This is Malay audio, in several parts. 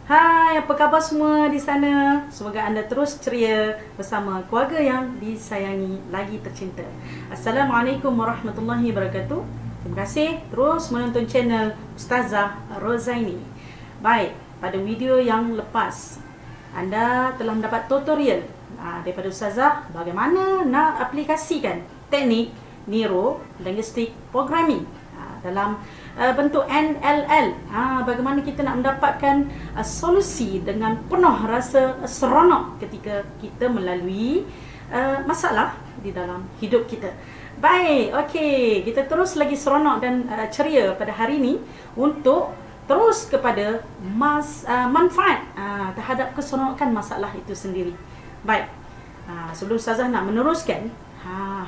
Hai, apa khabar semua di sana? Semoga anda terus ceria bersama keluarga yang disayangi lagi tercinta. Assalamualaikum warahmatullahi wabarakatuh. Terima kasih terus menonton channel Ustazah Rozaini. Baik, pada video yang lepas anda telah mendapat tutorial daripada Ustazah bagaimana nak aplikasikan teknik Neuro Linguistic Programming dalam bentuk NLL. Bagaimana kita nak mendapatkan solusi dengan penuh rasa seronok ketika kita melalui masalah di dalam hidup kita. Baik, okey, kita terus lagi seronok dan ceria pada hari ini untuk terus kepada manfaat terhadap keseronokan masalah itu sendiri. Baik, sebelum Ustazah nak meneruskan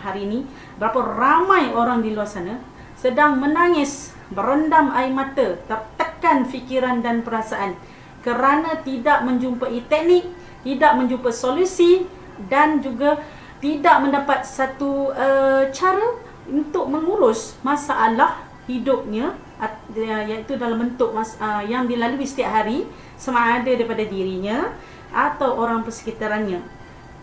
hari ini, berapa ramai orang di luar sana sedang menangis, berendam air mata, tertekan fikiran dan perasaan kerana tidak menjumpai teknik, tidak menjumpai solusi dan juga tidak mendapat satu cara untuk mengurus masalah hidupnya, iaitu dalam bentuk yang dilalui setiap hari, sama ada daripada dirinya atau orang persekitarannya.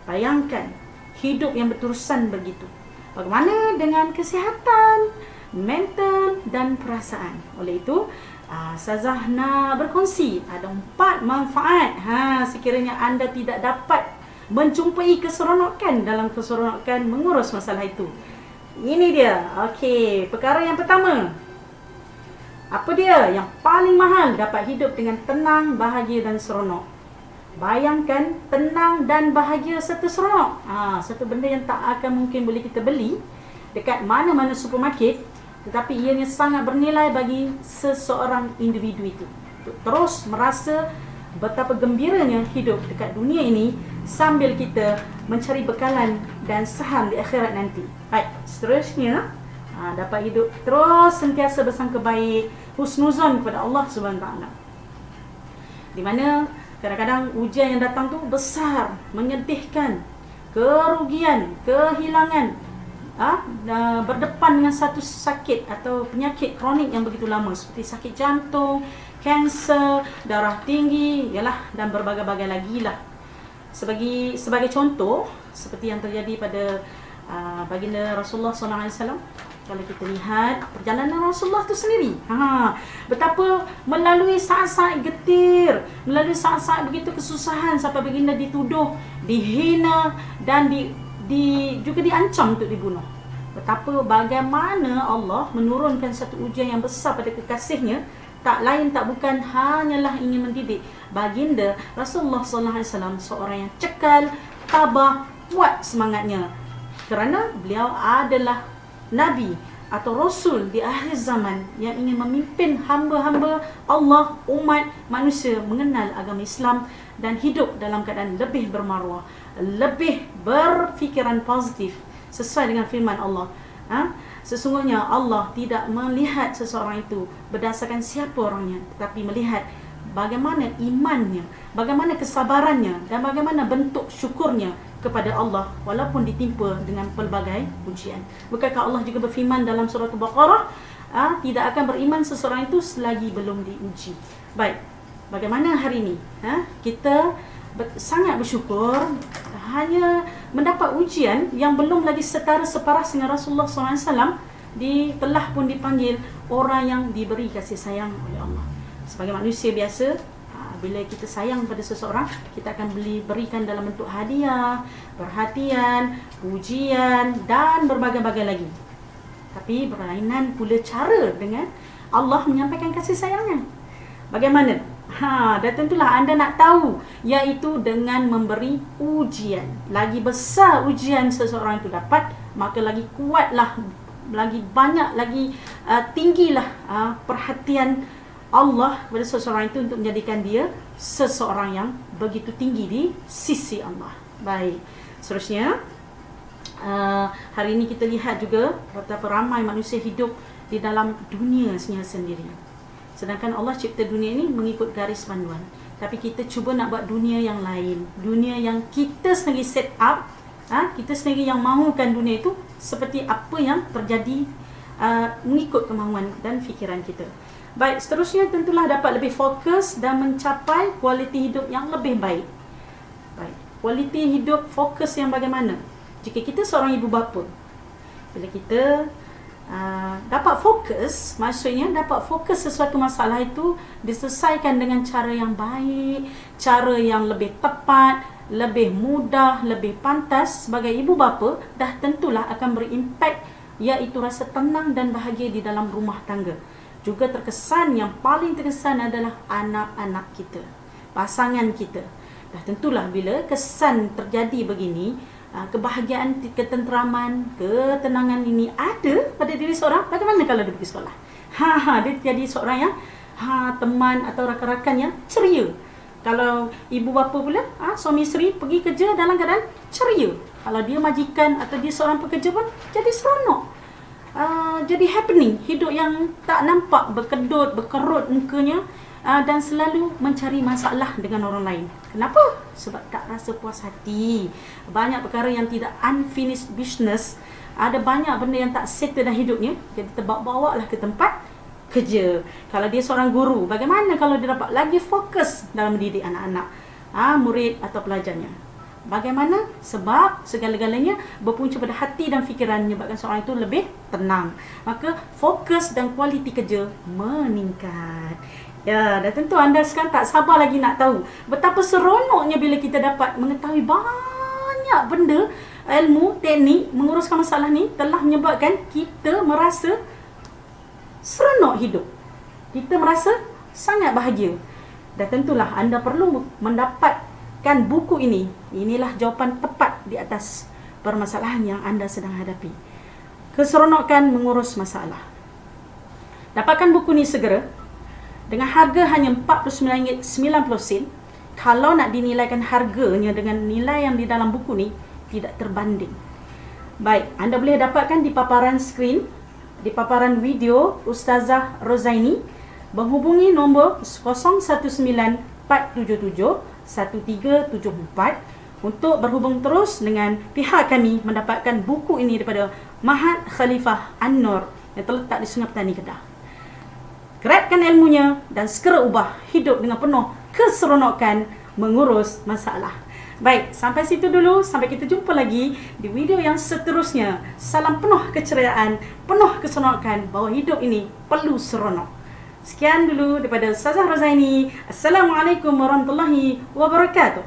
Bayangkan hidup yang berterusan begitu. Bagaimana dengan kesihatan mental dan perasaan? Oleh itu, Ustazah nak berkongsi ada 4 manfaat sekiranya anda tidak dapat menjumpai keseronokan dalam keseronokan mengurus masalah itu. Ini dia. Okey, perkara yang pertama. Apa dia? Yang paling mahal, dapat hidup dengan tenang, bahagia dan seronok. Bayangkan tenang dan bahagia serta seronok. Satu benda yang tak akan mungkin boleh kita beli dekat mana-mana supermarket, tetapi ianya sangat bernilai bagi seseorang individu itu untuk terus merasa betapa gembiranya hidup dekat dunia ini sambil kita mencari bekalan dan saham di akhirat nanti. Baik, seterusnya dapat hidup terus sentiasa bersangka baik, husnuzon kepada Allah Subhanahu Wa Taala. Di mana kadang-kadang ujian yang datang tu besar, menyedihkan, kerugian, kehilangan, berdepan dengan satu sakit atau penyakit kronik yang begitu lama seperti sakit jantung, kanser, darah tinggi, dan berbagai-bagai lagi lah. Sebagai contoh seperti yang terjadi pada baginda Rasulullah SAW. Kalau kita lihat perjalanan Rasulullah tu sendiri, betapa melalui saat-saat getir, melalui saat-saat begitu kesusahan sampai baginda dituduh, dihina dan juga diancam untuk dibunuh. Betapa bagaimana Allah menurunkan satu ujian yang besar pada kekasihnya, tak lain tak bukan hanyalah ingin mendidik baginda Rasulullah SAW, seorang yang cekal, tabah, kuat semangatnya, kerana beliau adalah Nabi atau Rasul di akhir zaman yang ingin memimpin hamba-hamba Allah, umat manusia mengenal agama Islam dan hidup dalam keadaan lebih bermaruah, lebih berfikiran positif sesuai dengan firman Allah. Sesungguhnya Allah tidak melihat seseorang itu berdasarkan siapa orangnya, tetapi melihat bagaimana imannya, bagaimana kesabarannya dan bagaimana bentuk syukurnya kepada Allah walaupun ditimpa dengan pelbagai ujian. Bukankah Allah juga berfirman dalam surah Al-Baqarah, tidak akan beriman seseorang itu selagi belum diuji. Baik, bagaimana hari ini? Kita sangat bersyukur hanya mendapat ujian yang belum lagi setara separas dengan Rasulullah SAW, telah pun dipanggil orang yang diberi kasih sayang oleh Allah. Sebagai manusia biasa, bila kita sayang pada seseorang, kita akan berikan dalam bentuk hadiah, perhatian, pujian dan berbagai-bagai lagi. Tapi berlainan pula cara dengan Allah menyampaikan kasih sayangnya. Bagaimana? Dan tentulah anda nak tahu, iaitu dengan memberi ujian. Lagi besar ujian seseorang itu dapat, maka lagi kuatlah, lagi banyak, lagi tinggilah perhatian Allah kepada seseorang itu untuk menjadikan dia seseorang yang begitu tinggi di sisi Allah. Baik, seterusnya hari ini kita lihat juga betapa ramai manusia hidup di dalam dunia sendiri. Sedangkan Allah cipta dunia ini mengikut garis panduan, tapi kita cuba nak buat dunia yang lain, dunia yang kita sendiri set up, kita sendiri yang mahukan dunia itu seperti apa yang terjadi mengikut kemahuan dan fikiran kita. Baik, seterusnya tentulah dapat lebih fokus dan mencapai kualiti hidup yang lebih baik. Baik, kualiti hidup fokus yang bagaimana? Jika kita seorang ibu bapa, bila kita dapat fokus, maksudnya dapat fokus sesuatu masalah itu diselesaikan dengan cara yang baik, cara yang lebih tepat, lebih mudah, lebih pantas. Sebagai ibu bapa, dah tentulah akan berimpak, iaitu rasa tenang dan bahagia di dalam rumah tangga. Juga terkesan, yang paling terkesan adalah anak-anak kita, pasangan kita. Dah tentulah bila kesan terjadi begini, kebahagiaan, ketenteraman, ketenangan ini ada pada diri seorang. Bagaimana kalau dia pergi sekolah? Dia jadi seorang yang teman atau rakan-rakan yang ceria. Kalau ibu bapa pula, suami isteri pergi kerja dalam keadaan ceria. Kalau dia majikan atau dia seorang pekerja pun jadi seronok. Jadi happening, hidup yang tak nampak berkedut, berkerut mukanya, dan selalu mencari masalah dengan orang lain. Kenapa? Sebab tak rasa puas hati. Banyak perkara yang tidak unfinished business. Ada banyak benda yang tak settle dalam hidupnya, jadi terbawa-bawa lah ke tempat kerja. Kalau dia seorang guru, bagaimana kalau dia dapat lagi fokus dalam mendidik anak-anak, murid atau pelajarnya? Bagaimana? Sebab segala-galanya berpunca pada hati dan fikiran, menyebabkan seorang itu lebih tenang. Maka fokus dan kualiti kerja meningkat. Ya, dan tentu anda sekarang tak sabar lagi nak tahu betapa seronoknya bila kita dapat mengetahui banyak benda, ilmu, teknik menguruskan masalah ni telah menyebabkan kita merasa seronok hidup. Kita merasa sangat bahagia. Dan tentulah anda perlu mendapatkan buku ini. Inilah jawapan tepat di atas permasalahan yang anda sedang hadapi. Keseronokan mengurus masalah. Dapatkan buku ini segera dengan harga hanya RM49.90. Kalau nak dinilaikan harganya dengan nilai yang di dalam buku ni, tidak terbanding. Baik, anda boleh dapatkan di paparan skrin, di paparan video Ustazah Rozaini. Menghubungi nombor 0194771374 untuk berhubung terus dengan pihak kami mendapatkan buku ini daripada Mahat Khalifah An-Nur yang terletak di Sungai Petani, Kedah. Grabkan ilmunya dan segera ubah hidup dengan penuh keseronokan mengurus masalah. Baik, sampai situ dulu. Sampai kita jumpa lagi di video yang seterusnya. Salam penuh keceriaan, penuh keseronokan, bahawa hidup ini perlu seronok. Sekian dulu daripada Ustazah Rozaini. Assalamualaikum warahmatullahi wabarakatuh.